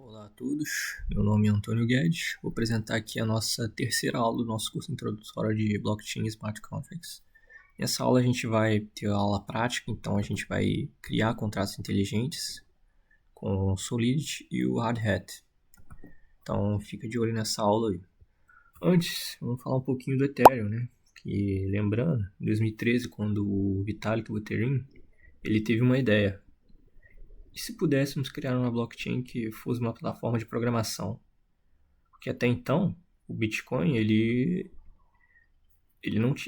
Olá a todos, meu nome é Antônio Guedes, vou apresentar aqui a nossa terceira aula do nosso curso introdutório de Blockchain e Smart Contracts. Nessa aula a gente vai ter a aula prática, então a gente vai criar contratos inteligentes com o Solidity e o Hard Hat. Então fica de olho nessa aula aí. Antes, vamos falar um pouquinho do Ethereum, né? Que, lembrando, em 2013, quando o Vitalik Buterin, ele teve uma ideia. E se pudéssemos criar uma blockchain que fosse uma plataforma de programação? Porque até então, o Bitcoin, ele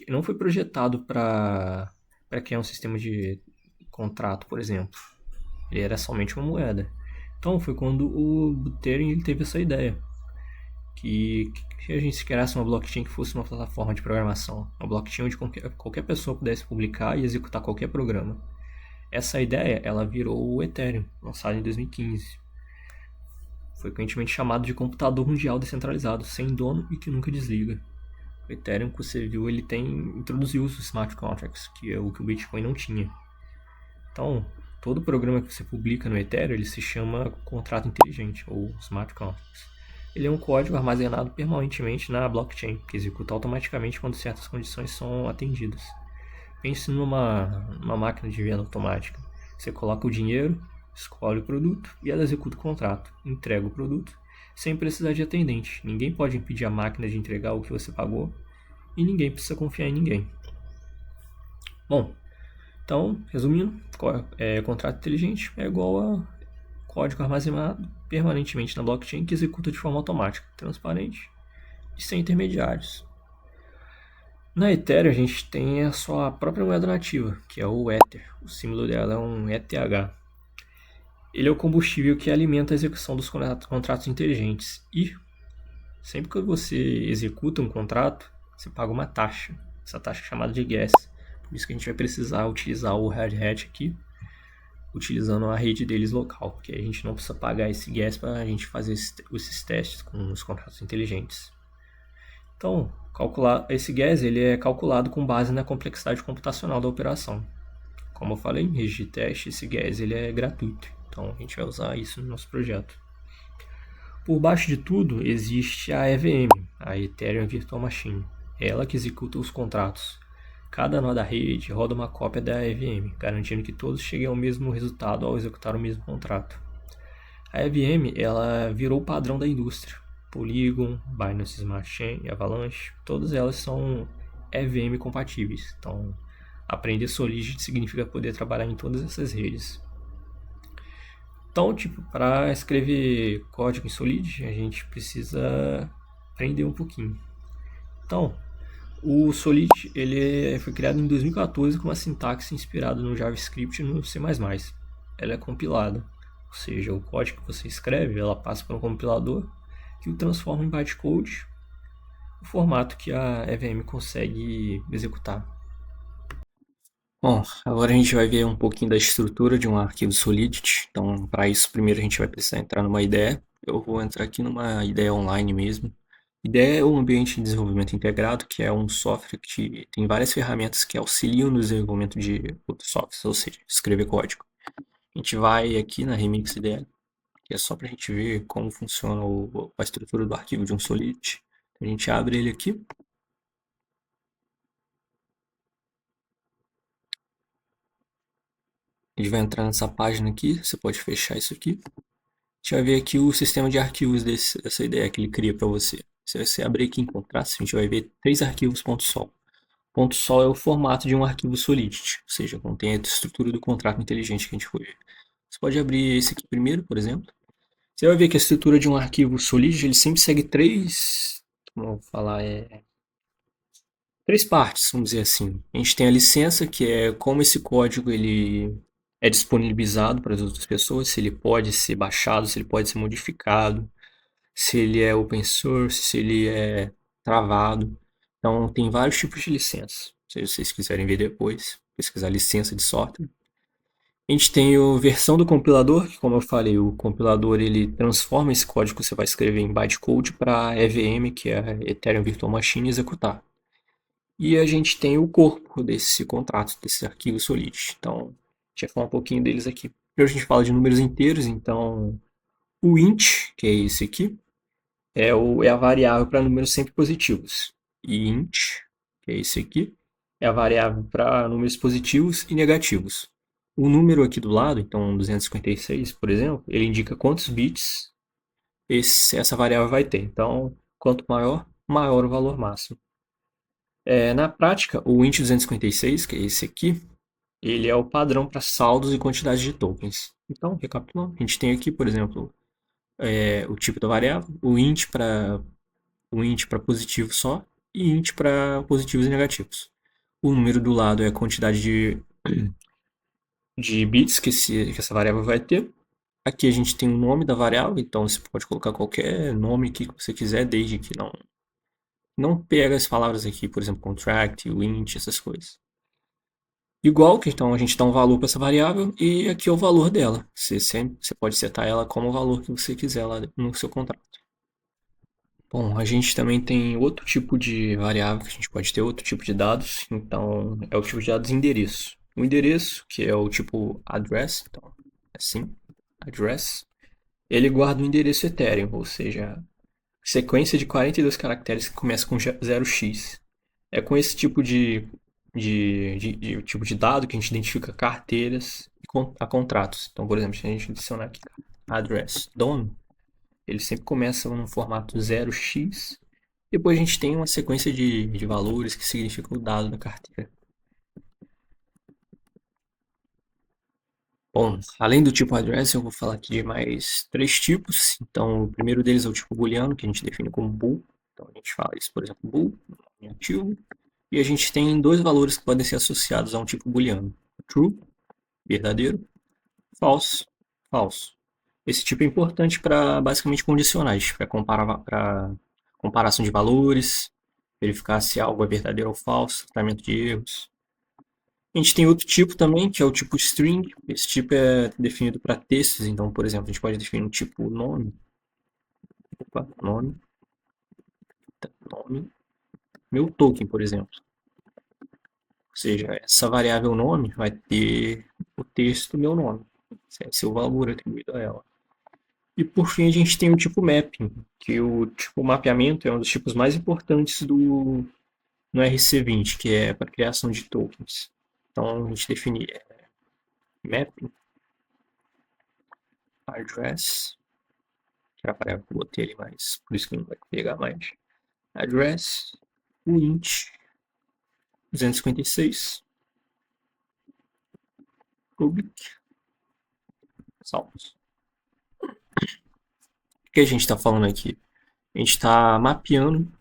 não foi projetado para criar um sistema de contrato, por exemplo. Ele era somente uma moeda. Então, foi quando o Buterin ele teve essa ideia. Que a gente criasse uma blockchain que fosse uma plataforma de programação. Uma blockchain onde qualquer pessoa pudesse publicar e executar qualquer programa. Essa ideia, ela virou o Ethereum, lançado em 2015. Frequentemente chamado de computador mundial descentralizado, sem dono e que nunca desliga. O Ethereum, que você viu, ele introduziu os smart contracts, que é o que o Bitcoin não tinha. Então, todo programa que você publica no Ethereum, ele se chama contrato inteligente, ou smart contracts. Ele é um código armazenado permanentemente na blockchain, que executa automaticamente quando certas condições são atendidas. Pense numa máquina de venda automática. Você coloca o dinheiro, escolhe o produto e ela executa o contrato, entrega o produto, sem precisar de atendente. Ninguém pode impedir a máquina de entregar o que você pagou e ninguém precisa confiar em ninguém. Bom, então, resumindo, contrato inteligente é igual a código armazenado permanentemente na blockchain que executa de forma automática, transparente e sem intermediários. Na Ethereum a gente tem a sua própria moeda nativa, que é o Ether. O símbolo dela é um ETH. Ele é o combustível que alimenta a execução dos contratos inteligentes. E sempre que você executa um contrato, você paga uma taxa. Essa taxa é chamada de gas. Por isso que a gente vai precisar utilizar o Hard Hat aqui, utilizando a rede deles local, porque a gente não precisa pagar esse gas para a gente fazer esses testes com os contratos inteligentes. Então, esse gas ele é calculado com base na complexidade computacional da operação. Como eu falei, em rede de teste, esse gas ele é gratuito. Então, a gente vai usar isso no nosso projeto. Por baixo de tudo, existe a EVM, a Ethereum Virtual Machine. É ela que executa os contratos. Cada nó da rede roda uma cópia da EVM, garantindo que todos cheguem ao mesmo resultado ao executar o mesmo contrato. A EVM ela virou o padrão da indústria. Polygon, Binance Smart Chain e Avalanche, todas elas são EVM compatíveis. Então, aprender Solidity significa poder trabalhar em todas essas redes. Então, para escrever código em Solidity, a gente precisa aprender um pouquinho. Então, o Solidity ele foi criado em 2014 com uma sintaxe inspirada no JavaScript e no C++. Ela é compilada, ou seja, o código que você escreve, ela passa por um compilador que o transforma em bytecode, o formato que a EVM consegue executar. Bom, agora a gente vai ver um pouquinho da estrutura de um arquivo Solidity. Então, para isso, primeiro a gente vai precisar entrar numa IDE. Eu vou entrar aqui numa IDE online mesmo. IDE é um ambiente de desenvolvimento integrado, que é um software que tem várias ferramentas que auxiliam no desenvolvimento de outros softwares, ou seja, escrever código. A gente vai aqui na Remix IDE, que é só para a gente ver como funciona a estrutura do arquivo de um Solidity. A gente abre ele aqui. Ele vai entrar nessa página aqui, você pode fechar isso aqui. A gente vai ver aqui o sistema de arquivos dessa ideia que ele cria para você. Se você abrir aqui em contraste, a gente vai ver 3 arquivos .sol. .sol é o formato de um arquivo Solidity, ou seja, contém a estrutura do contrato inteligente que a gente foi ver. Você pode abrir esse aqui primeiro, por exemplo. Você vai ver que a estrutura de um arquivo Solidity ele sempre segue três partes, vamos dizer assim. A gente tem a licença, que é como esse código ele é disponibilizado para as outras pessoas, se ele pode ser baixado, se ele pode ser modificado, se ele é open source, se ele é travado. Então, tem vários tipos de licença. Se vocês quiserem ver depois, pesquisar licença de software. A gente tem a versão do compilador, que como eu falei, o compilador ele transforma esse código que você vai escrever em bytecode para a EVM, que é a Ethereum Virtual Machine, executar. E a gente tem o corpo desse contrato, desse arquivo Solidity. Então, a gente vai falar um pouquinho deles aqui. Primeiro a gente fala de números inteiros, então O int, que é esse aqui, é a variável para números sempre positivos. E int, que é esse aqui, é a variável para números positivos e negativos. O número aqui do lado, então 256, por exemplo, ele indica quantos bits essa variável vai ter. Então, quanto maior, maior o valor máximo. Na prática, o int 256, que é esse aqui, ele é o padrão para saldos e quantidades de tokens. Então, recapitulando, a gente tem aqui, por exemplo, o tipo da variável, o int para positivo só e int para positivos e negativos. O número do lado é a quantidade de bits que essa variável vai ter. Aqui a gente tem o nome da variável, então você pode colocar qualquer nome aqui que você quiser, desde que não pega as palavras aqui, por exemplo, contract, int, essas coisas. Igual que então a gente dá um valor para essa variável e aqui é o valor dela. Você pode setar ela como o valor que você quiser lá no seu contrato. Bom, a gente também tem outro tipo de variável que a gente pode ter, outro tipo de dados. Então, é o tipo de dados endereço. O endereço, que é o tipo address, então, assim, address, ele guarda o endereço Ethereum, ou seja, sequência de 42 caracteres que começa com 0x. É com esse tipo tipo de dado que a gente identifica carteiras a contratos. Então, por exemplo, se a gente adicionar aqui address dono, ele sempre começa no formato 0x. Depois a gente tem uma sequência de valores que significam o dado da carteira. Bom, além do tipo address, eu vou falar aqui de mais três tipos. Então, o primeiro deles é o tipo booleano, que a gente define como bool. Então, a gente fala isso, por exemplo, bool, ativo. E a gente tem dois valores que podem ser associados a um tipo booleano. True, verdadeiro, false, falso. Esse tipo é importante para basicamente condicionais, para comparação de valores, verificar se algo é verdadeiro ou falso, tratamento de erros. A gente tem outro tipo também, que é o tipo string. Esse tipo é definido para textos, então, por exemplo, a gente pode definir um tipo nome. Opa, nome. Nome. Meu token, por exemplo. Ou seja, essa variável nome vai ter o texto meu nome. Esse é seu valor atribuído a ela. E por fim a gente tem o tipo mapping, que o tipo mapeamento é um dos tipos mais importantes no RC20, que é para criação de tokens. Então a gente define mapping, address, que é a variável que eu botei ali, mas por isso que não vai pegar mais. Address, o int 256, public, salvos. O que a gente está falando aqui? A gente está mapeando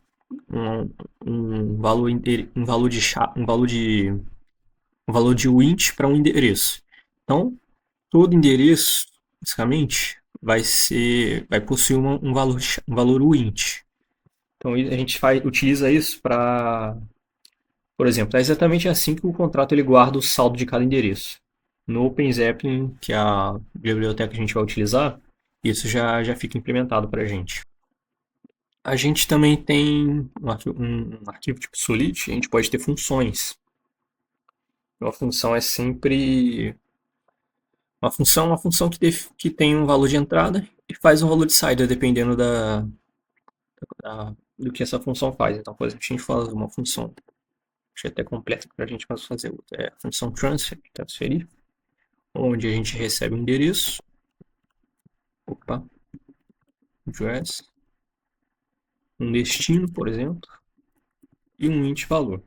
um valor de int para um endereço. Então, todo endereço, basicamente, vai possuir um valor int. Então, a gente utiliza isso para, por exemplo, é exatamente assim que o contrato ele guarda o saldo de cada endereço. No OpenZeppelin, que é a biblioteca que a gente vai utilizar, isso já fica implementado para a gente. A gente também tem um arquivo tipo solid, a gente pode ter funções. Uma função é sempre uma função que tem um valor de entrada e faz um valor de saída, dependendo do que essa função faz. Então, por exemplo, a gente fala uma função, deixa eu até completa para a gente fazer outra, é a função transferir, onde a gente recebe um endereço, address, um destino, por exemplo, e um int valor.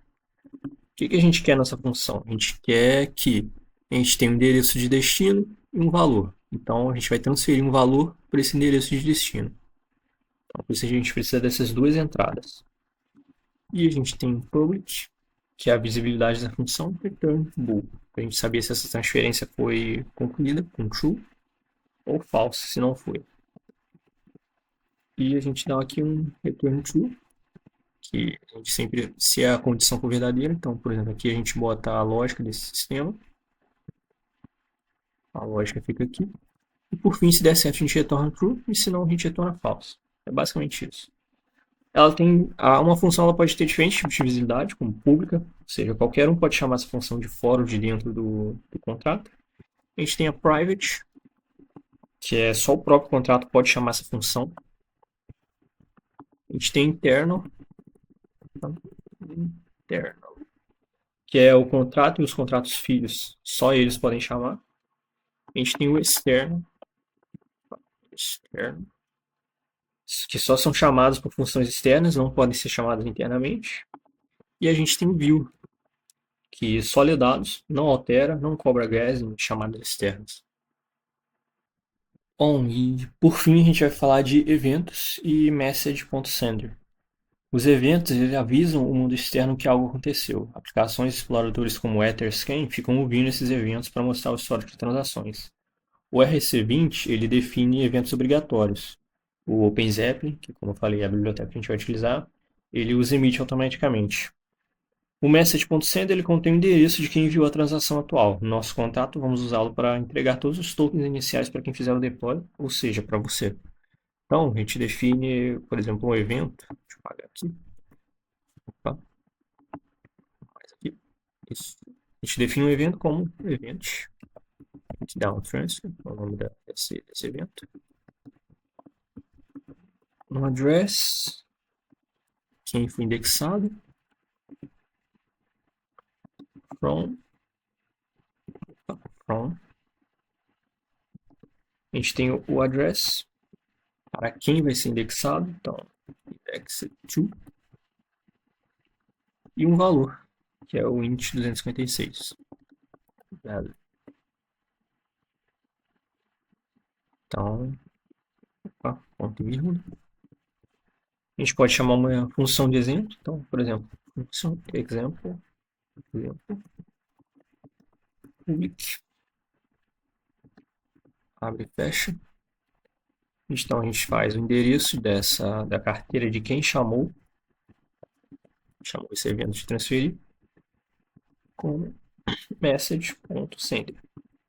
O que a gente quer nessa função? A gente quer que a gente tenha um endereço de destino e um valor. Então, a gente vai transferir um valor para esse endereço de destino. Então, por isso a gente precisa dessas duas entradas. E a gente tem public, que é a visibilidade da função, return bool, para a gente saber se essa transferência foi concluída com true ou false, se não foi. E a gente dá aqui um return true, que a gente sempre, se a condição for verdadeira, então, por exemplo, aqui a gente bota a lógica desse sistema, a lógica fica aqui, e por fim, se der certo, a gente retorna true, e se não, a gente retorna false. É basicamente isso. Ela tem uma função, ela pode ter diferentes tipos de visibilidade, como pública, ou seja, qualquer um pode chamar essa função de fora ou de dentro do contrato. A gente tem a private, que é só o próprio contrato pode chamar essa função. A gente tem internal, que é o contrato e os contratos filhos, só eles podem chamar. A gente tem o externo, que só são chamados por funções externas, não podem ser chamados internamente. E a gente tem o view, que só lê dados, não altera, não cobra gas em chamadas externas. Bom, e por fim a gente vai falar de eventos e message.sender. Os eventos eles avisam o mundo externo que algo aconteceu. Aplicações e exploradores como o Etherscan ficam ouvindo esses eventos para mostrar o histórico de transações. O RC20 ele define eventos obrigatórios. O OpenZeppelin, que como eu falei é a biblioteca que a gente vai utilizar, ele os emite automaticamente. O message.send ele contém o endereço de quem enviou a transação atual. No nosso contato, vamos usá-lo para entregar todos os tokens iniciais para quem fizer o deploy, ou seja, para você. Então, a gente define, por exemplo, um evento. Deixa eu apagar aqui. Opa, mais aqui. Isso. A gente define um evento como event. A gente dá um transfer, é o nome desse evento. Um address, quem foi indexado. From. A gente tem o address para quem vai ser indexado. Então, index to. E um valor, que é o int 256. Então, ponto e vírgula. A gente pode chamar uma função de exemplo. Então, por exemplo, função example, public, abre e fecha. Então, a gente faz o endereço da carteira de quem chamou esse evento de transferir, com message.sender,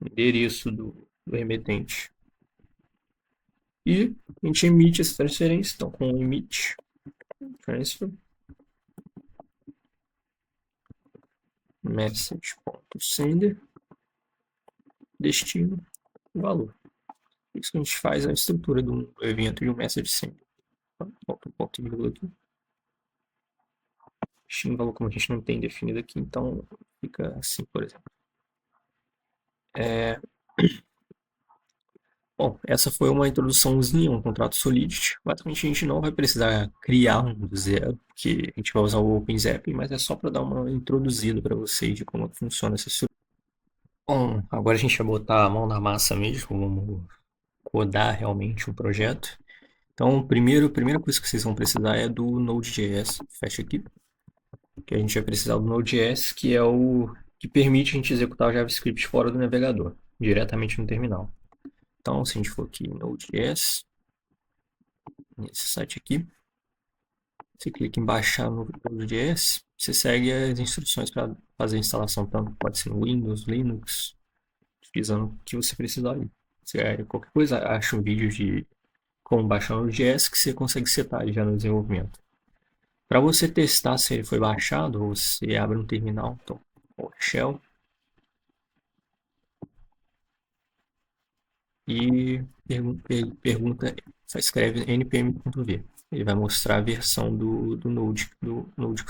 endereço do remetente. E a gente emite essa transferência, então com emit transfer message.sender destino valor. Isso que a gente faz a estrutura do evento de um message sender. Volta um ponto e vírgula aqui. Destino valor como a gente não tem definido aqui, então fica assim, por exemplo. Bom, essa foi uma introduçãozinha, um contrato Solidity. Basicamente a gente não vai precisar criar um do zero, porque a gente vai usar o OpenZeppelin, mas é só para dar uma introduzida para vocês de como funciona essa estrutura. Bom, agora a gente vai botar a mão na massa mesmo, vamos codar realmente um projeto. Então, a primeira coisa que vocês vão precisar é do Node.js. Fecha aqui. Que a gente vai precisar do Node.js, que é o que permite a gente executar o JavaScript fora do navegador, diretamente no terminal. Então, se a gente for aqui em Node.js, nesse site aqui, você clica em baixar no Node.js, você segue as instruções para fazer a instalação, tanto pode ser no Windows, Linux, utilizando o que você precisar ali. Qualquer coisa, acha um vídeo de como baixar o Node.js que você consegue setar já no desenvolvimento. Para você testar se ele foi baixado, você abre um terminal, então, PowerShell, e escreve npm.v. Ele vai mostrar a versão do Node que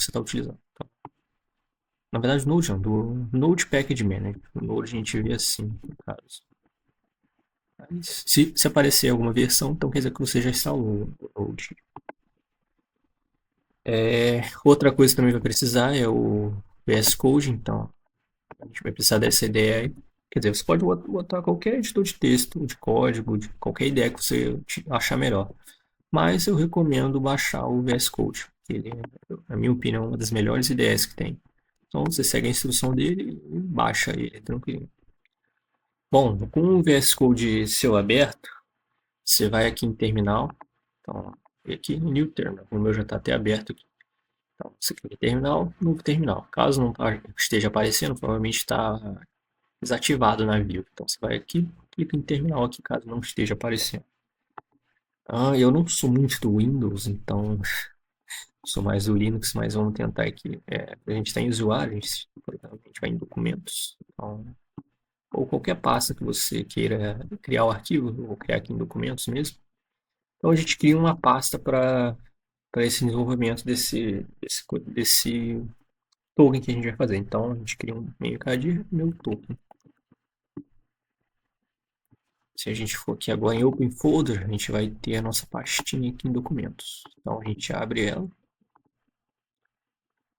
você está utilizando. Então, na verdade, Node não, do Node Package Manager. O Node a gente vê assim, no caso. Se aparecer alguma versão, então quer dizer que você já instalou o Node. Outra coisa que também vai precisar é o VS Code, então a gente vai precisar dessa ideia aí. Quer dizer, você pode botar qualquer editor de texto, de código, de qualquer ideia que você achar melhor. Mas eu recomendo baixar o VS Code, que ele é, na minha opinião, uma das melhores ideias que tem. Então você segue a instrução dele e baixa ele tranquilo. Bom, com o VS Code seu aberto, você vai aqui em terminal. Então, aqui em New Terminal, o meu já está até aberto aqui. Então, você clica em terminal, novo terminal. Caso não esteja aparecendo, provavelmente está desativado na view. Então você vai aqui, clica em terminal aqui, caso não esteja aparecendo. Eu não sou muito do Windows, então sou mais do Linux, mas vamos tentar aqui. A gente está em usuário, a gente vai em documentos. Então, ou qualquer pasta que você queira criar o arquivo, eu vou criar aqui em documentos mesmo. Então a gente cria uma pasta para esse desenvolvimento desse token que a gente vai fazer. Então a gente cria um meio KD, meu token. Se a gente for aqui agora em Open Folder, a gente vai ter a nossa pastinha aqui em documentos. Então a gente abre ela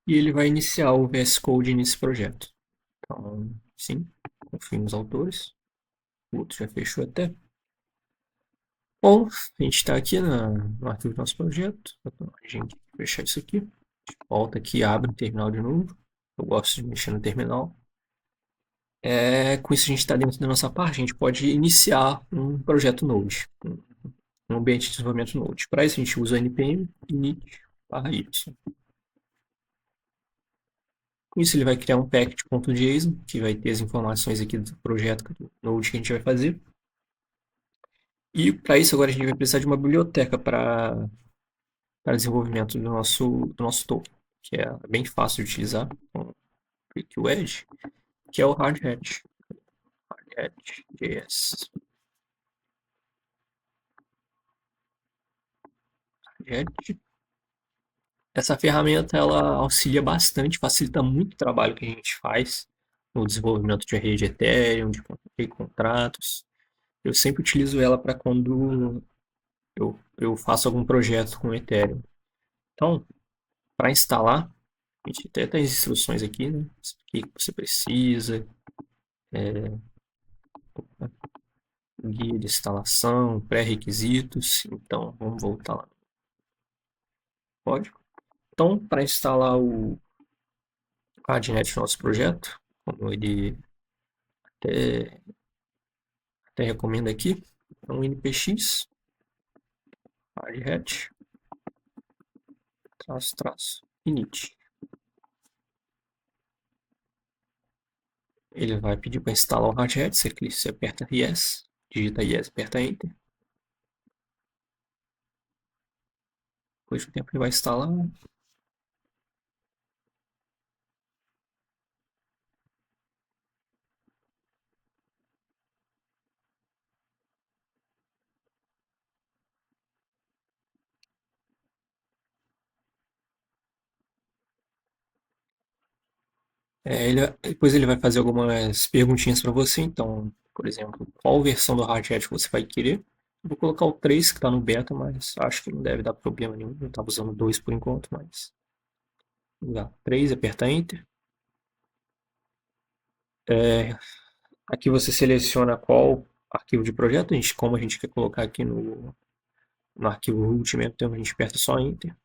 e ele vai iniciar o VS Code nesse projeto. Então, sim, confirma os autores. O outro já fechou até. Bom, a gente está aqui no arquivo do nosso projeto. A gente fechar isso aqui. Volta aqui, abre o terminal de novo. Eu gosto de mexer no terminal. Com isso a gente está dentro da nossa parte, a gente pode iniciar um projeto Node, um ambiente de desenvolvimento Node. Para isso a gente usa npm init/y. Com isso ele vai criar um package.json, que vai ter as informações aqui do projeto do Node que a gente vai fazer. E para isso agora a gente vai precisar de uma biblioteca para desenvolvimento do nosso token, que é bem fácil de utilizar com o Edge, que é o Hardhat. Hardhat.js. Essa ferramenta ela auxilia bastante, facilita muito o trabalho que a gente faz no desenvolvimento de rede Ethereum, de contratos. Eu sempre utilizo ela para quando eu faço algum projeto com Ethereum. Então, para instalar, a gente até tem as instruções aqui, né? O que você precisa, guia de instalação, pré-requisitos. Então, vamos voltar lá no código. Então, para instalar o Hardnet no nosso projeto, como ele até, até recomenda aqui, é um npx hardhat init. Ele vai pedir para instalar o hardhat, você aperta yes, digita yes, aperta enter. Depois do tempo ele vai instalar. Depois ele vai fazer algumas perguntinhas para você. Então, por exemplo, qual versão do hardhat você vai querer? Eu vou colocar o 3 que está no beta, mas acho que não deve dar problema nenhum. Eu estava usando o 2 por enquanto, mas vamos lá. 3, aperta enter. Aqui você seleciona qual arquivo de projeto, como a gente quer colocar aqui no arquivo root mesmo, então a gente aperta só enter.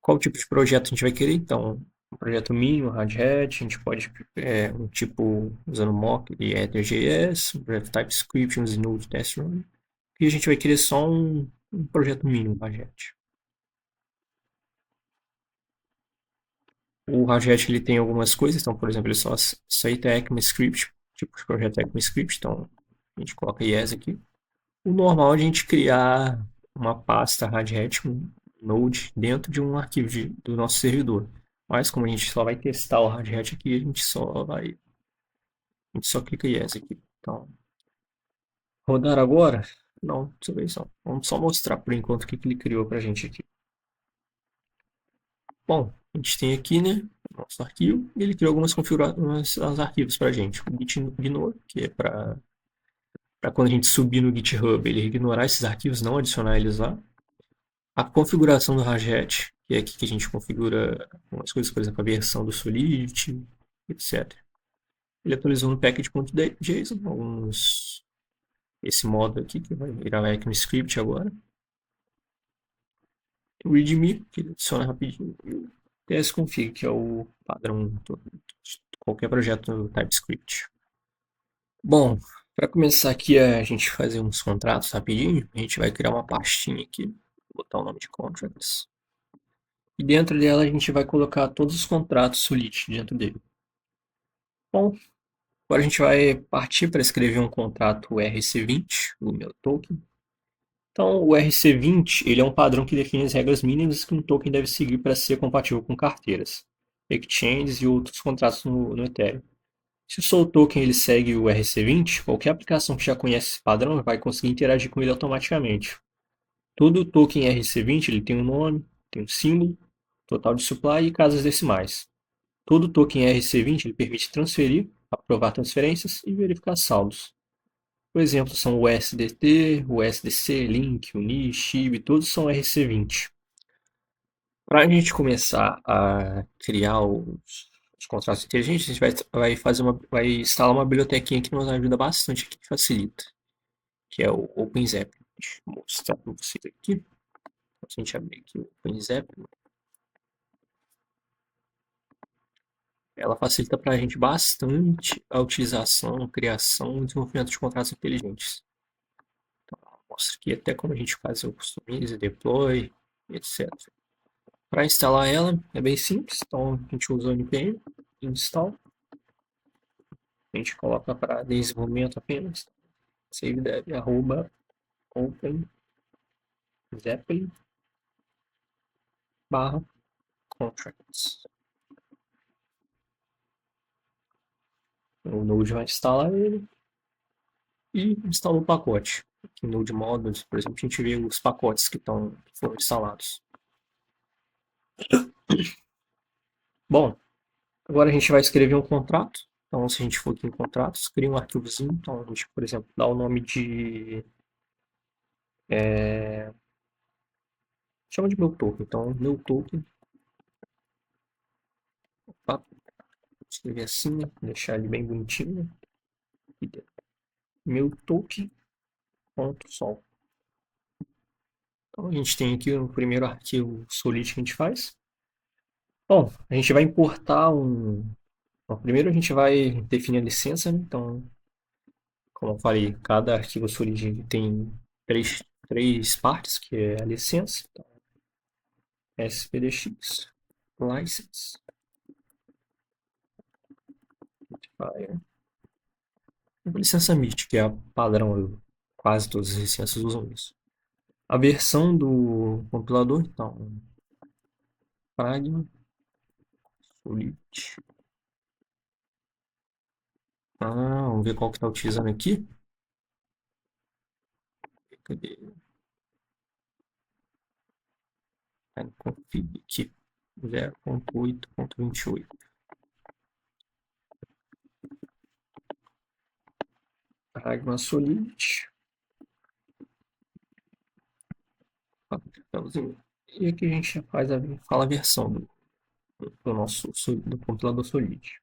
Qual tipo de projeto a gente vai querer? Então, um projeto mínimo, Hardhat, a gente pode, um tipo, usando mock e Ether.js, um projeto TypeScript, um Node Test Run. E a gente vai querer só um projeto mínimo, Hardhat. O Hardhat ele tem algumas coisas, então, por exemplo, ele só aceita ECMAScript, tipo de projeto ECMAScript, então a gente coloca yes aqui. O normal é a gente criar uma pasta Hardhat, um Node, dentro de um arquivo do nosso servidor. Mas como a gente só vai testar o Hardhat aqui, a gente só clica yes aqui. Então, rodar agora? Não, deixa eu ver só. Vamos só mostrar por enquanto o que ele criou pra gente aqui. Bom, a gente tem aqui, né, nosso arquivo, e ele criou algumas configurações, uns arquivos pra gente. O git ignore, que é para quando a gente subir no GitHub, ele ignorar esses arquivos, não adicionar eles lá. A configuração do Hardhat, que é aqui que a gente configura algumas coisas, por exemplo, a versão do Solidity, etc. Ele atualizou no package.json, esse modo aqui, que vai virar ECMAScript agora. O readme, que ele adiciona rapidinho. E o tsconfig, que é o padrão de qualquer projeto no TypeScript. Bom, para começar aqui a gente fazer uns contratos rapidinho, a gente vai criar uma pastinha aqui, botar o nome de contracts. E dentro dela a gente vai colocar todos os contratos Solidity dentro dele. Bom, agora a gente vai partir para escrever um contrato RC20, o meu token. Então, o RC20 ele é um padrão que define as regras mínimas que um token deve seguir para ser compatível com carteiras, exchanges e outros contratos no Ethereum. Se o seu token ele segue o RC20, qualquer aplicação que já conhece esse padrão vai conseguir interagir com ele automaticamente. Todo token RC20 ele tem um nome, tem um símbolo, total de supply e casas decimais. Todo token RC20 ele permite transferir, aprovar transferências e verificar saldos. Por exemplo, são o USDT, o USDC, Link, Uni, SHIB, todos são RC20. Para a gente começar a criar os contratos inteligentes, a gente vai instalar uma bibliotequinha que nos ajuda bastante, que facilita, que é o OpenZep. Deixa eu mostrar para vocês aqui. Se a gente abrir aqui o OpenZep, ela facilita para a gente bastante a utilização, criação e desenvolvimento de contratos inteligentes. Então, mostra aqui até como a gente faz o customize, deploy, etc. Para instalar ela é bem simples, então a gente usa o npm install, a gente coloca para desenvolvimento apenas, save dev, arroba open zeppelin barra contracts. O Node vai instalar ele e instala o pacote. Aqui no Node Modules, por exemplo, a gente vê os pacotes que foram instalados. Bom, agora a gente vai escrever um contrato. Então, se a gente for aqui em contratos, cria um arquivozinho. Então, a gente, por exemplo, dá o nome de... chama de meu token. Então, meu token. Opa, vou escrever assim, né? Deixar ele bem bonitinho. Meu token. Ponto sol. Então, a gente tem aqui o primeiro arquivo solid que a gente faz. Bom, a gente vai importar um... Bom, primeiro a gente vai definir a licença, né? Então, como eu falei, cada arquivo solid tem três partes, que é a licença. Então, SPDX, license, identifier, e a licença MIT, que é a padrão, quase todas as licenças usam isso. A versão do compilador, então, pragma, solid. Vamos ver qual que está utilizando aqui. Cadê? Config aqui, 0.8.28. Pragma solid. E aqui a gente fala a versão do nosso do compilador Solid.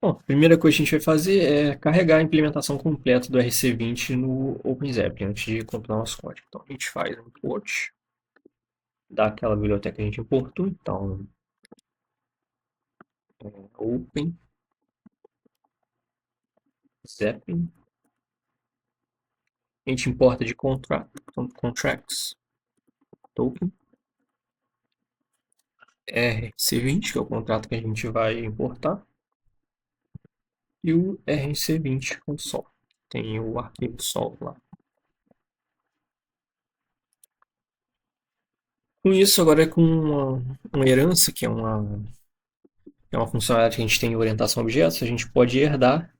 Bom, a primeira coisa que a gente vai fazer é carregar a implementação completa do RC20 no OpenZep antes de compilar nosso código. Então a gente faz um import daquela biblioteca que a gente importou. Então, open zeppelin. A gente importa de contracts token RC20, que é o contrato que a gente vai importar, e o RC20 com sol. Tem o arquivo sol lá. Com isso, agora é com uma herança, que é uma funcionalidade que a gente tem em orientação a objetos, a gente pode herdar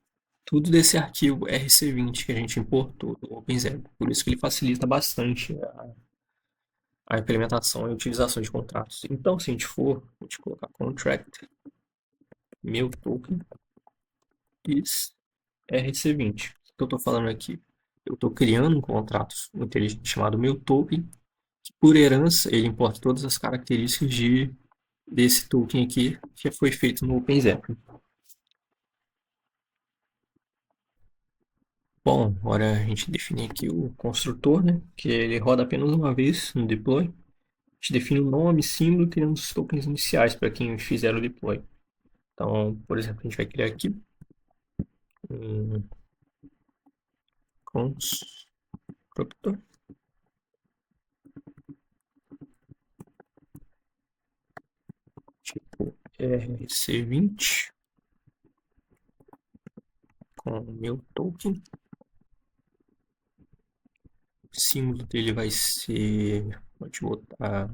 tudo desse arquivo RC20 que a gente importou do OpenZep. Por isso que ele facilita bastante a implementação e utilização de contratos. Então, se a gente colocar contract, meu token, is RC20. O que eu estou falando aqui? Eu estou criando um contrato inteligente chamado meu token, que por herança ele importa todas as características desse token aqui que foi feito no OpenZep. Bom, agora a gente define aqui o construtor, né? Que ele roda apenas uma vez no deploy. A gente define o nome, símbolo, criando os tokens iniciais para quem fizer o deploy. Então, por exemplo, a gente vai criar aqui um constructor. Tipo RC20 com o meu token. O símbolo dele vai ser, pode botar,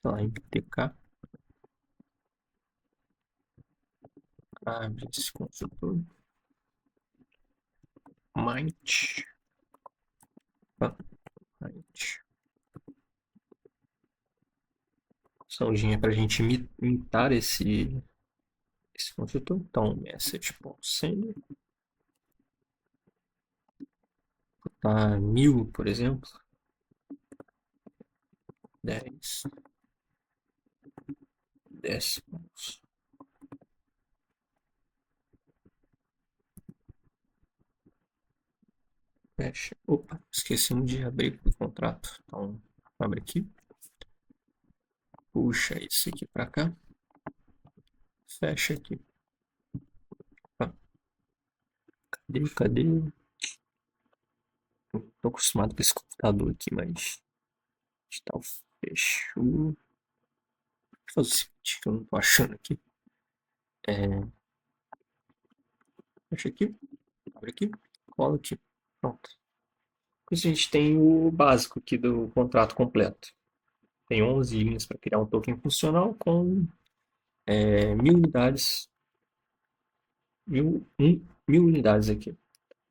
sei lá, MTK. Abre esse construtor. Might. Might. Opçãozinha para a gente imitar esse construtor. Então, message.send. Botar 1000, por exemplo. 10 décimos. Fecha. Opa, esquecemos de abrir o contrato. Então, abre aqui. Puxa isso aqui para cá. Fecha aqui. Cadê? Tô acostumado com esse computador aqui, mas tal fechou. Vou fazer o seguinte, que eu não tô achando aqui. Fecha aqui, abre aqui, cola aqui. Pronto. A gente tem o básico aqui do contrato completo. Tem 11 linhas para criar um token funcional com 1000 unidades. 1000 unidades aqui.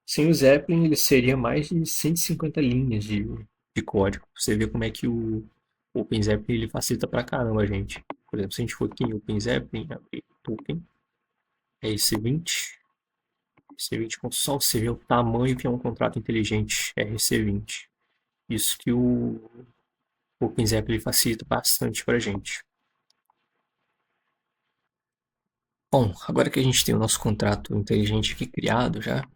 Sem o Zeppelin, ele seria mais de 150 linhas de código. Você vê como é que o OpenZeppelin ele facilita pra caramba a gente. Por exemplo, se a gente for aqui em OpenZeppelin, abrir token, é EC20. EC20 com só você vê o tamanho que é um contrato inteligente, RC20. Isso que o OpenZeppelin facilita bastante pra gente. Bom, agora que a gente tem o nosso contrato inteligente aqui criado já,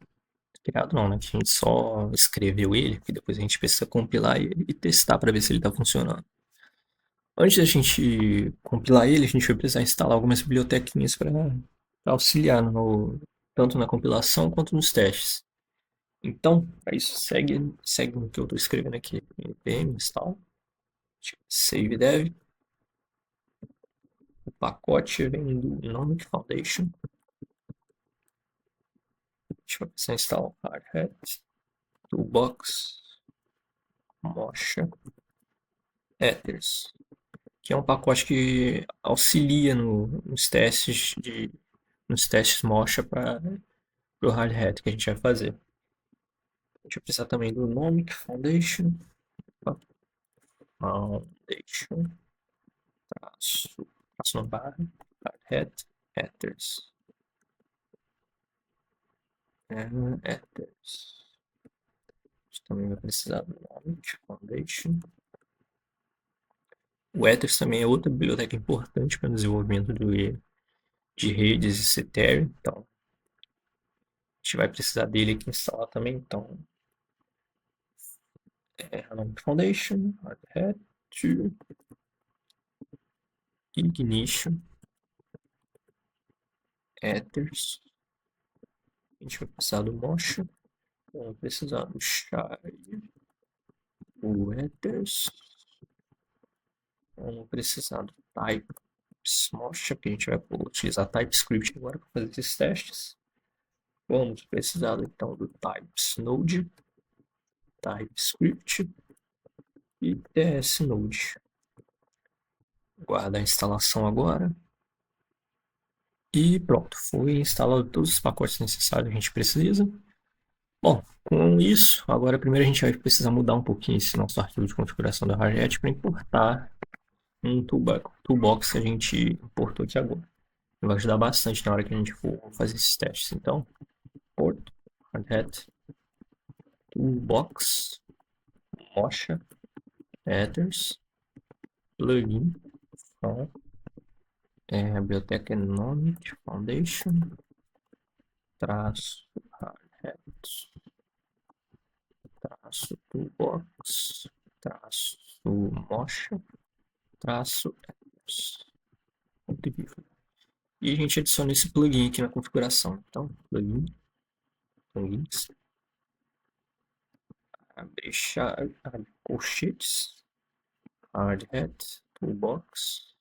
criado não, né? Que a gente só escreveu ele, e depois a gente precisa compilar ele e testar para ver se ele está funcionando. Antes da gente compilar ele, a gente vai precisar instalar algumas bibliotequinhas para auxiliar tanto na compilação quanto nos testes. Então, para isso, segue o que eu estou escrevendo aqui. npm install save dev. O pacote vem do Nomic Foundation. A gente vai precisar instalar o Hardhat, Toolbox, Mocha, Ethers, que é um pacote que auxilia nos testes Mocha para o Hardhat que a gente vai fazer. A gente vai precisar também do Nomic Foundation, traço no barra, Hardhat, Ethers. Ethers. A gente também vai precisar do Nomic Foundation. O Ethers também é outra biblioteca importante para o desenvolvimento de redes e Ethereum. Então, a gente vai precisar dele aqui instalar também. Então, Nomic Foundation, Hardhat, Ignition, Ethers. A gente vai precisar do Motion. Vamos precisar do Shard, o Ethers. Vamos precisar do Types Motion, que a gente vai utilizar TypeScript agora para fazer esses testes. Vamos precisar então do Types Node, TypeScript e TS Node. Guardar a instalação agora. E pronto, foi instalado todos os pacotes necessários que a gente precisa. Bom, com isso, agora primeiro a gente vai precisar mudar um pouquinho esse nosso arquivo de configuração da Hardhat para importar um toolbox que a gente importou aqui agora. Vai ajudar bastante na hora que a gente for fazer esses testes. Então, import Hardhat toolbox Mocha Ethers plugin from a biblioteca Nomic Foundation traço Hardhat traço toolbox traço Mocha traço Ethers. E a gente adiciona esse plugin aqui na configuração. Então, plugins, abre colchetes, Hardhat, toolbox,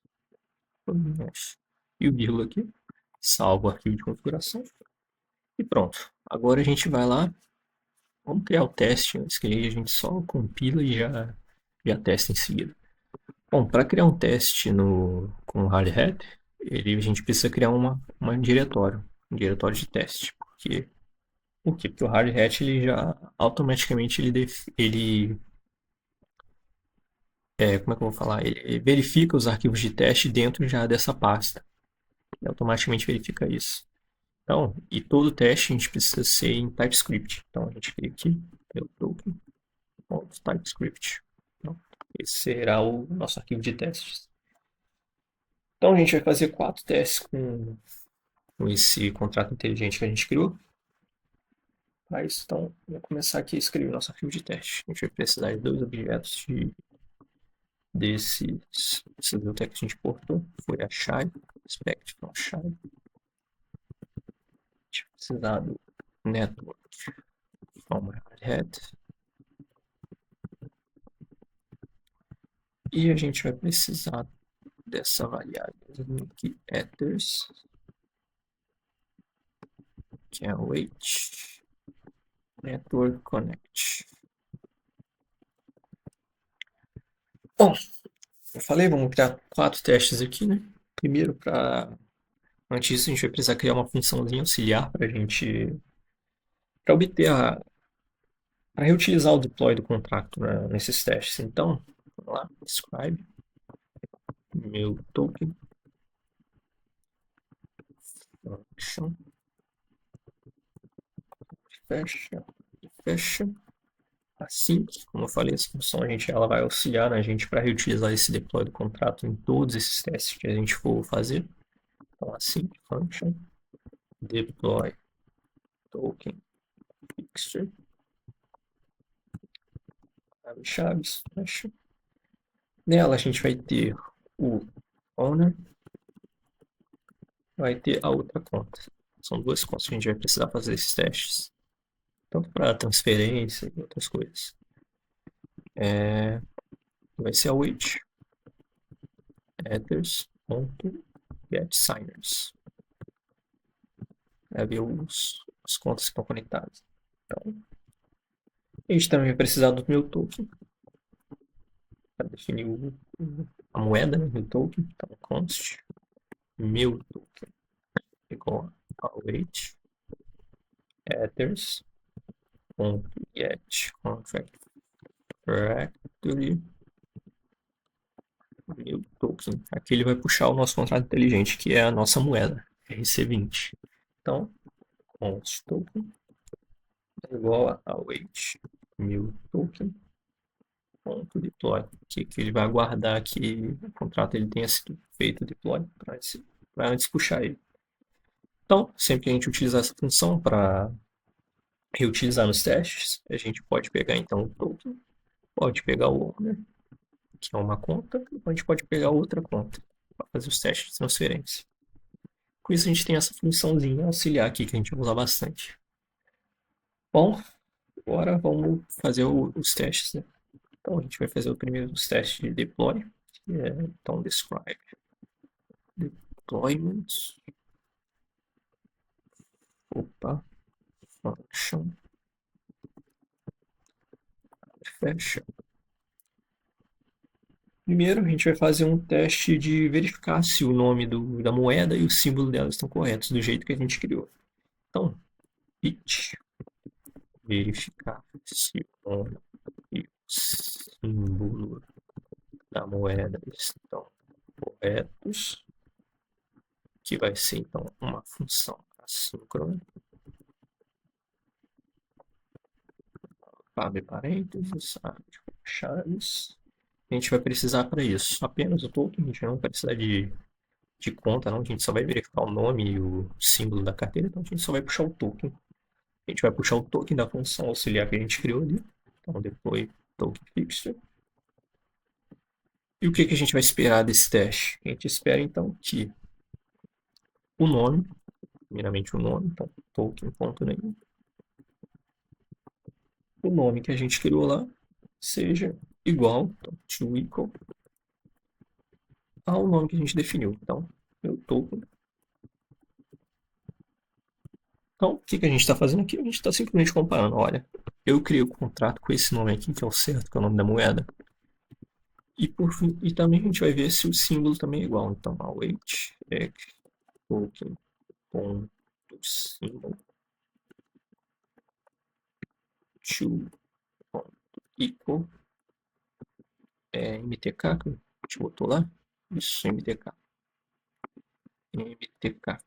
plugins. E o vírgula aqui, salva o arquivo de configuração. E pronto. Agora a gente vai lá, vamos criar o teste, antes que aí a gente só compila e já testa em seguida. Bom, para criar um teste com o Hardhat, a gente precisa criar um diretório de teste. Por quê? Porque o hard hat ele já automaticamente como é que eu vou falar? Ele verifica os arquivos de teste dentro já dessa pasta. Ele automaticamente verifica isso. Então, e todo teste a gente precisa ser em TypeScript. Então a gente cria aqui, meu token.TypeScript. Então, esse será o nosso arquivo de testes. Então a gente vai fazer 4 testes com esse contrato inteligente que a gente criou. Mas, então, vamos começar aqui a escrever o nosso arquivo de teste. A gente vai precisar de 2 objetos desses bibliotecas que a gente importou. Foi a Shy, expect from Shy. A gente vai precisar do network from Hardhat. E a gente vai precisar dessa variável aqui, ethers, que é o h network connect. Bom, eu falei, vamos criar 4 testes aqui, né? Primeiro, antes disso, a gente vai precisar criar uma funçãozinha auxiliar para obter para reutilizar o deploy do contrato, né, nesses testes. Então, vamos lá, describe meu token function fecha. Assim, como eu falei, essa função ela vai auxiliar a gente para reutilizar esse deploy do contrato em todos esses testes que a gente for fazer. Então, assim, function deploy token fixture, chaves, fecha. Nela a gente vai ter o owner, vai ter a outra conta. São 2 contas que a gente vai precisar fazer esses testes. Tanto para transferência e outras coisas. Vai ser a wait ethers.getSigners. Vai ver as contas que estão conectadas. Então, a gente também vai precisar do meu token para definir a moeda, né, meu token. Então, const meu token igual a wait ethers.getContractFactory meu token. Aqui ele vai puxar o nosso contrato inteligente, que é a nossa moeda, RC20. Então, const token igual a await meu token ponto deploy, que ele vai aguardar que o contrato ele tenha sido feito deploy para antes puxar ele. Então, sempre que a gente utilizar essa função para reutilizar nos testes, a gente pode pegar então o token, pode pegar o owner, que é uma conta, ou a gente pode pegar outra conta para fazer os testes de transferência. Com isso a gente tem essa funçãozinha auxiliar aqui que a gente vai usar bastante. Bom, agora vamos fazer os testes, né? Então a gente vai fazer o primeiro dos testes de deploy, que é então describe deployment, function, fecha. Primeiro a gente vai fazer um teste de verificar se o nome da moeda e o símbolo dela estão corretos, do jeito que a gente criou. Então, it verificar se o nome e o símbolo da moeda estão corretos, que vai ser então uma função assíncrona, abre parênteses, abre chaves. A gente vai precisar para isso apenas o token, a gente não vai precisar de conta, não. A gente só vai verificar o nome e o símbolo da carteira, então a gente só vai puxar o token. A gente vai puxar o token da função auxiliar que a gente criou ali. Então, depois token fixture. E o que a gente vai esperar desse teste? A gente espera, então, que o nome, primeiramente o nome, então, token.name, o nome que a gente criou lá seja igual, então, to equal, ao nome que a gente definiu. Então, meu token. Então, o que a gente está fazendo aqui? A gente está simplesmente comparando. Olha, eu criei o contrato com esse nome aqui, que é o certo, que é o nome da moeda. E também a gente vai ver se o símbolo também é igual. Então, await token ponto symbol to equal MTK, que a gente botou lá. Isso, MTK. MTK.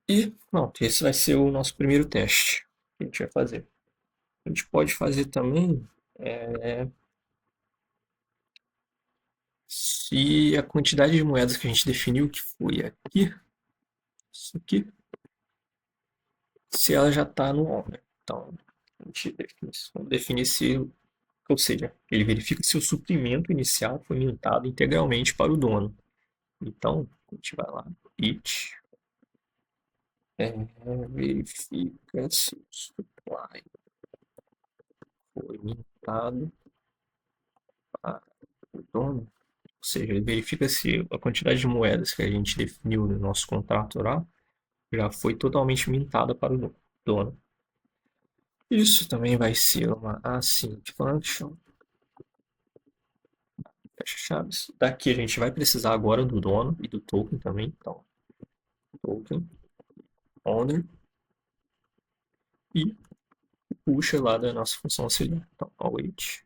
E pronto, esse vai ser o nosso primeiro teste que a gente vai fazer. A gente pode fazer também se a quantidade de moedas que a gente definiu, que foi aqui, isso aqui, se ela já está no on, né? Então, a gente define se, ou seja, ele verifica se o suprimento inicial foi mintado integralmente para o dono. Então, a gente vai lá, it, verifica se o supply foi mintado para o dono. Ou seja, ele verifica se a quantidade de moedas que a gente definiu no nosso contrato lá já foi totalmente mintada para o dono. Isso também vai ser uma async function. Fecha chaves. Daqui a gente vai precisar agora do dono e do token também. Então, token owner e puxa lá da nossa função auxiliar. Então, await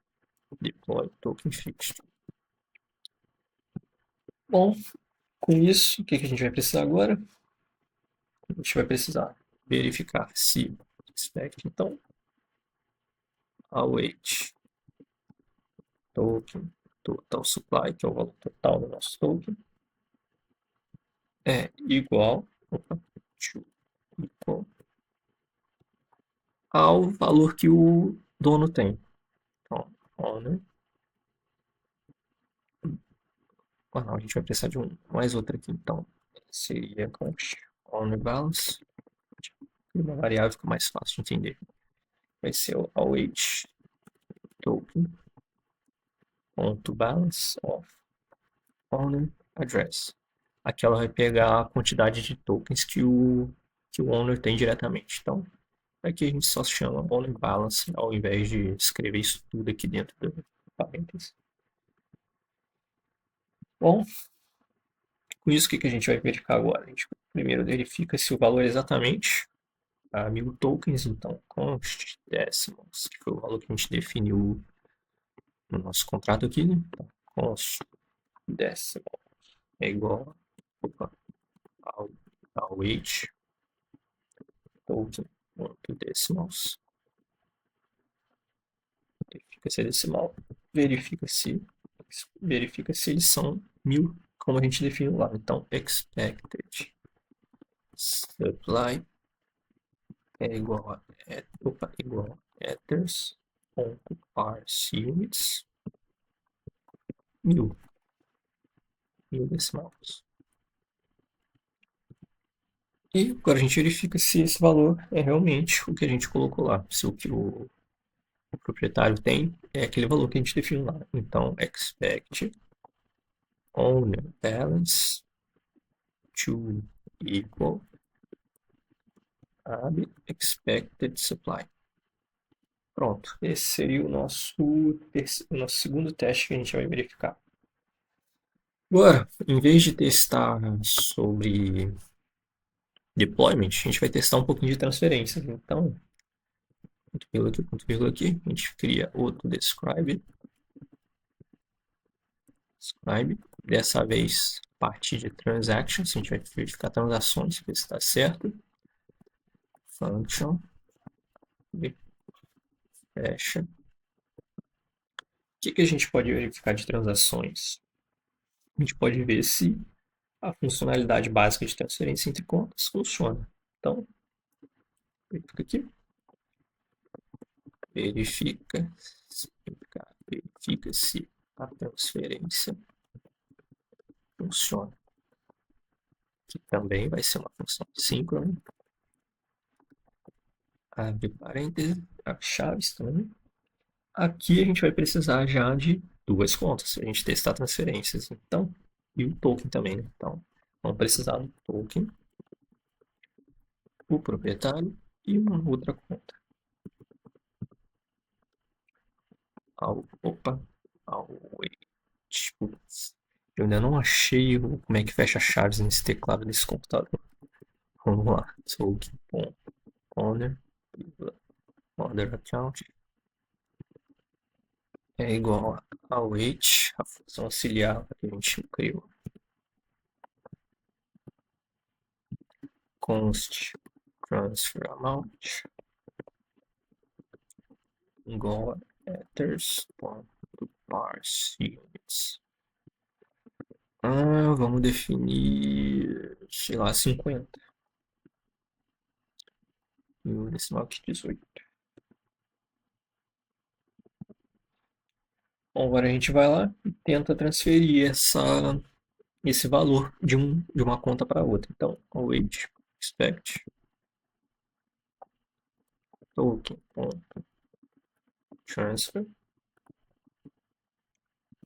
deploy token fixed. Bom, com isso, o que a gente vai precisar agora? A gente vai precisar verificar se expect, então, await token total supply, que é o valor total do nosso token, é igual, to equal ao valor que o dono tem. Então, owner. Não, a gente vai precisar de mais outro aqui. Então, seria const owner balance. Uma variável fica mais fácil de entender. Vai ser o await token ponto balance of owner address. Aqui ela vai pegar a quantidade de tokens que o owner tem diretamente. Então, aqui a gente só chama owner balance ao invés de escrever isso tudo aqui dentro do parênteses. Bom, com isso, o que a gente vai verificar agora? A gente primeiro verifica se o valor é exatamente 1000 tokens, então const decimals, que foi o valor que a gente definiu no nosso contrato aqui, né? Então, const decimal é igual ao await token decimals. Verifica se é decimal, verifica se eles são 1000, como a gente definiu lá. Então, expected supply é igual a ethers.parse units 1000 decimais. E agora a gente verifica se esse valor é realmente o que a gente colocou lá, se o que o proprietário tem é aquele valor que a gente definiu lá. Então, expect owner balance to equal add expected supply. Pronto, esse seria o nosso segundo teste que a gente vai verificar. Agora, em vez de testar sobre deployment, a gente vai testar um pouquinho de transferência. Então, ponto vírgula aqui, a gente cria outro describe. Dessa vez, a partir de transactions, a gente vai verificar transações, ver se está certo. Function, fecha. O que a gente pode verificar de transações? A gente pode ver se a funcionalidade básica de transferência entre contas funciona. Então, verifica aqui. Verifica se a transferência funciona. Que também vai ser uma função síncrona. Abre parênteses, abre chaves também. Aqui a gente vai precisar já de duas contas, a gente testar transferências, então, e o token também, né? Então, vamos precisar do token, o proprietário e uma outra conta. Opa, await. Putz, eu ainda não achei como é que fecha chaves nesse teclado desse computador. Vamos lá. Token.owner, order account é igual a await, a função auxiliar que a gente criou. Const transfer amount igual a ethers.parse units. Vamos definir, sei lá, 50. E o decimal aqui 18. Bom, agora a gente vai lá e tenta transferir esse valor de uma conta para outra. Então, await expect token.transfer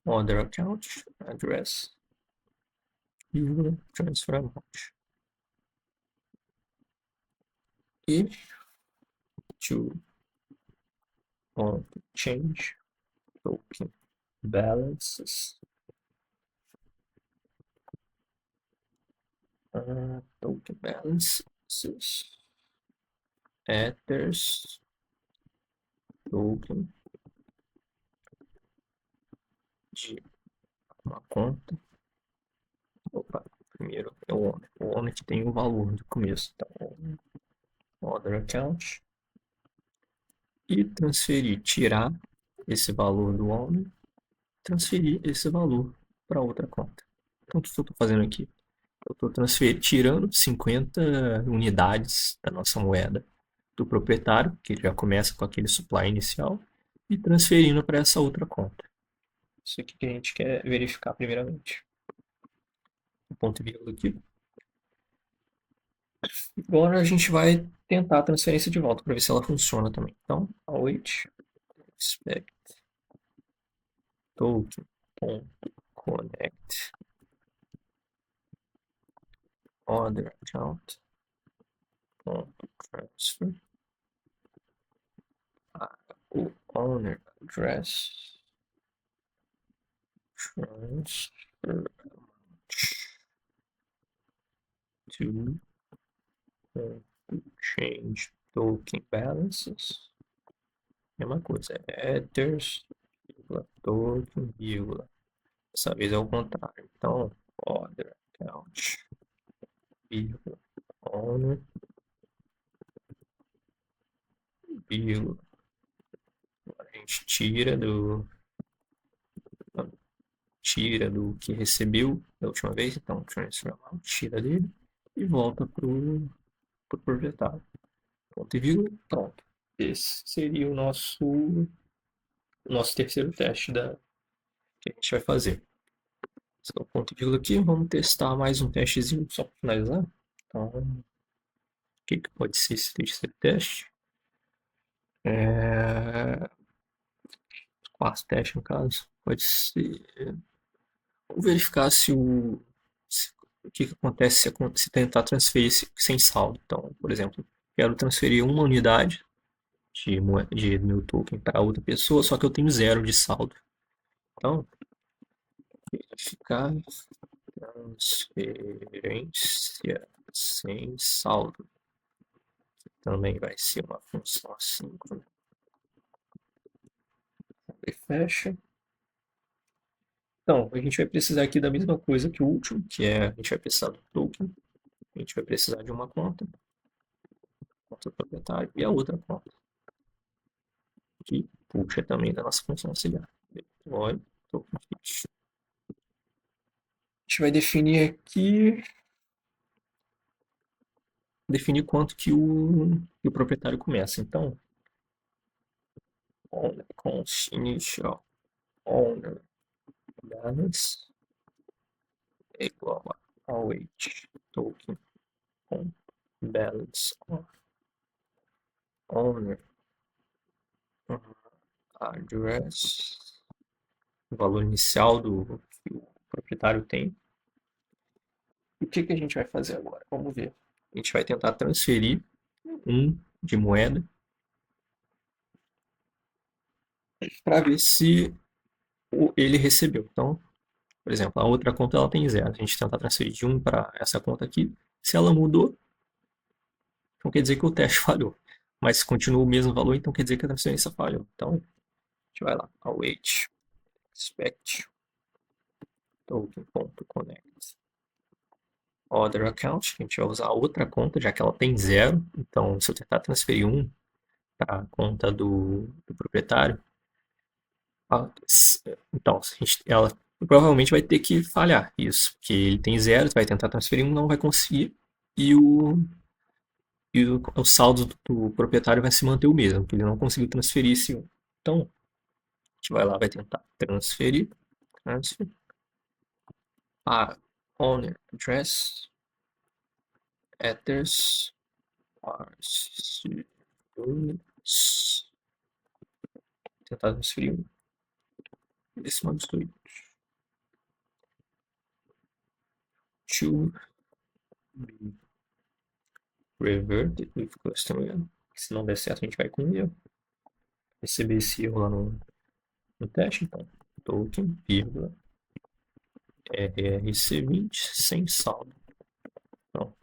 order account address transfer amount e to change token balances token balances ethers token de uma conta. Opa, primeiro é o owner. O owner que tem o valor do começo. Então, order account e transferir, tirar esse valor do owner, transferir esse valor para outra conta. Então, o que eu estou fazendo aqui? Eu estou tirando 50 unidades da nossa moeda do proprietário, que já começa com aquele supply inicial, e transferindo para essa outra conta. Isso aqui que a gente quer verificar primeiramente. O ponto e vírgula aqui. Agora a gente vai tentar a transferência de volta para ver se ela funciona também. Então, await expect token.connect order account.transfer o owner address transfer to change token balances. Mesma coisa, headers, token, vírgula. Dessa vez é o contrário. Então, order account, vírgula, owner, vírgula. A gente tira do que recebeu da última vez, então transfer amount, tira dele e volta pro proprietário. Ponto e vírgula, pronto. Esse seria o nosso terceiro teste que a gente vai fazer. Esse é o ponto e vírgula aqui. Vamos testar mais um testezinho só para finalizar. Então, o que pode ser esse terceiro teste? Quarto teste, no caso, pode ser. Vamos verificar o que acontece se tentar transferir sem saldo. Então, por exemplo, quero transferir uma unidade de meu token para outra pessoa, só que eu tenho 0 de saldo. Então, verificar transferência sem saldo. Também vai ser uma função assíncrona. E fecha. Então, a gente vai precisar aqui da mesma coisa que o último, que é a gente vai precisar do token, a gente vai precisar de uma conta do proprietário e a outra conta, que puxa também da nossa função auxiliar. Deploy token fetch. A gente vai definir aqui, definir quanto que o proprietário começa. Então, owner const initial owner balance é igual a await token com balance of owner address, o valor inicial que o proprietário tem. E o que a gente vai fazer agora? Vamos ver. A gente vai tentar transferir um de moeda para ver se ele recebeu. Então, por exemplo, a outra conta ela tem 0. A gente tenta transferir de 1 para essa conta aqui. Se ela mudou, então quer dizer que o teste falhou. Mas se continua o mesmo valor, então quer dizer que a transferência falhou. Então, a gente vai lá, await, expect, token.connect, other account. A gente vai usar a outra conta, já que ela tem 0. Então, se eu tentar transferir 1 para a conta do proprietário, então, ela provavelmente vai ter que falhar isso, porque ele tem 0, vai tentar transferir 1, não vai conseguir, e o saldo do proprietário vai se manter o mesmo, porque ele não conseguiu transferir esse 1. Então, a gente vai lá, vai tentar transferir, transfer, para owner address, address, tentar transferir 1, esse modo switch to be reverted with customer. Se não der certo, a gente vai com erro. Receber esse erro lá no teste, então, token, vírgula, RRC20, sem saldo. Pronto.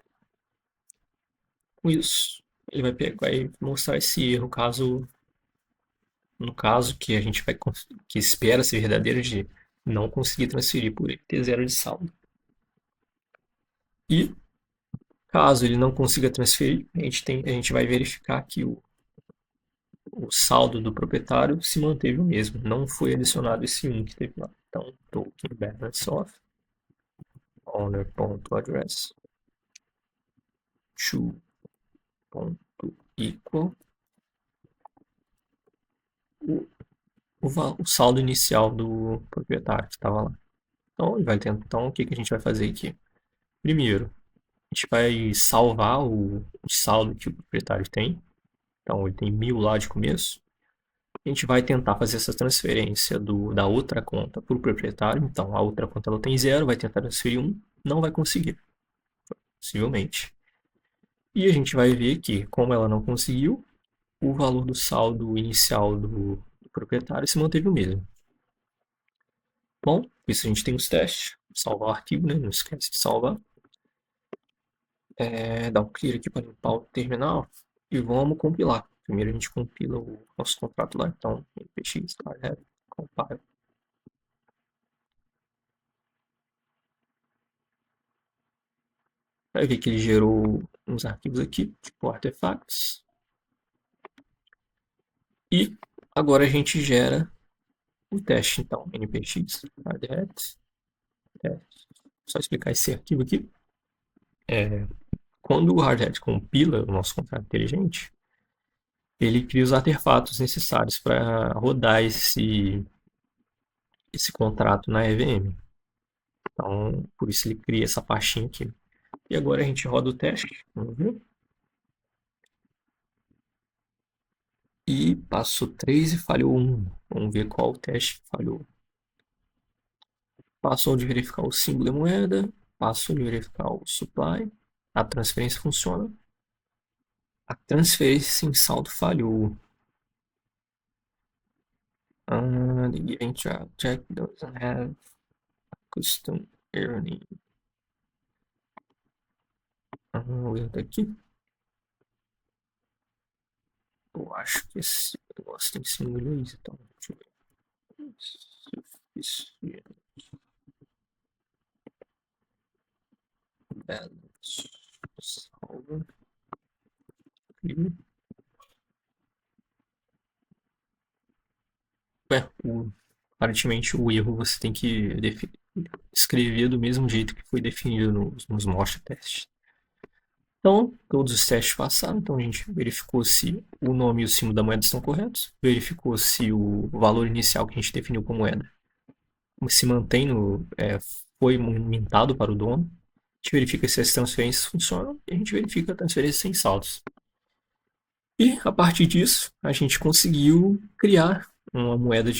Com isso, ele vai pegar, vai mostrar esse erro, no caso que a gente vai, que espera ser verdadeiro, de não conseguir transferir por ele ter 0 de saldo. E caso ele não consiga transferir, a gente vai verificar que o saldo do proprietário se manteve o mesmo, não foi adicionado esse 1 que teve lá. Então, token balance of owner.address to.equal o saldo inicial do proprietário que estava lá. Então, então, o que a gente vai fazer aqui? Primeiro, a gente vai salvar o saldo que o proprietário tem. Então, ele tem 1000 lá de começo. A gente vai tentar fazer essa transferência da outra conta para o proprietário. Então, a outra conta ela tem 0, vai tentar transferir 1, não vai conseguir, possivelmente. E a gente vai ver que, como ela não conseguiu, o valor do saldo inicial do proprietário se manteve o mesmo. Bom, isso a gente tem os testes. Salvar o arquivo, né? Não esquece de salvar. Dá um clear aqui para limpar o terminal e vamos compilar. Primeiro a gente compila o nosso contrato lá, então npx compile. Vai ver que ele gerou uns arquivos aqui, tipo artifacts. E agora a gente gera o teste, então, npx hardhat. Só explicar esse arquivo aqui. Quando o hardhat compila o nosso contrato inteligente, ele cria os artefatos necessários para rodar esse contrato na EVM. Então, por isso ele cria essa pastinha aqui. E agora a gente roda o teste. Vamos ver. E passou 3 e falhou 1. Vamos ver qual o teste falhou. Passou de verificar o símbolo da moeda. Passou de verificar o supply. A transferência funciona. A transferência sem saldo falhou. The given check doesn't have custom earning. Vou erro daqui. Eu acho que esse negócio tem que ser em inglês, então. Deixa eu ver. Suficiente. Balance. Salva. Aparentemente o erro você tem que escrever do mesmo jeito que foi definido nos mostra testes. Então, todos os testes passaram, então a gente verificou se o nome e o símbolo da moeda estão corretos, verificou se o valor inicial que a gente definiu com a moeda se mantém foi mintado para o dono, a gente verifica se as transferências funcionam e a gente verifica a transferência sem saldos. E a partir disso, a gente conseguiu criar uma moeda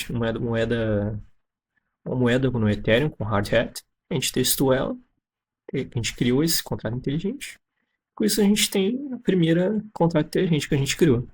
no Ethereum com Hard Hat. A gente testou ela, a gente criou esse contrato inteligente. Com isso a gente tem a primeira contrato inteligente que a gente criou.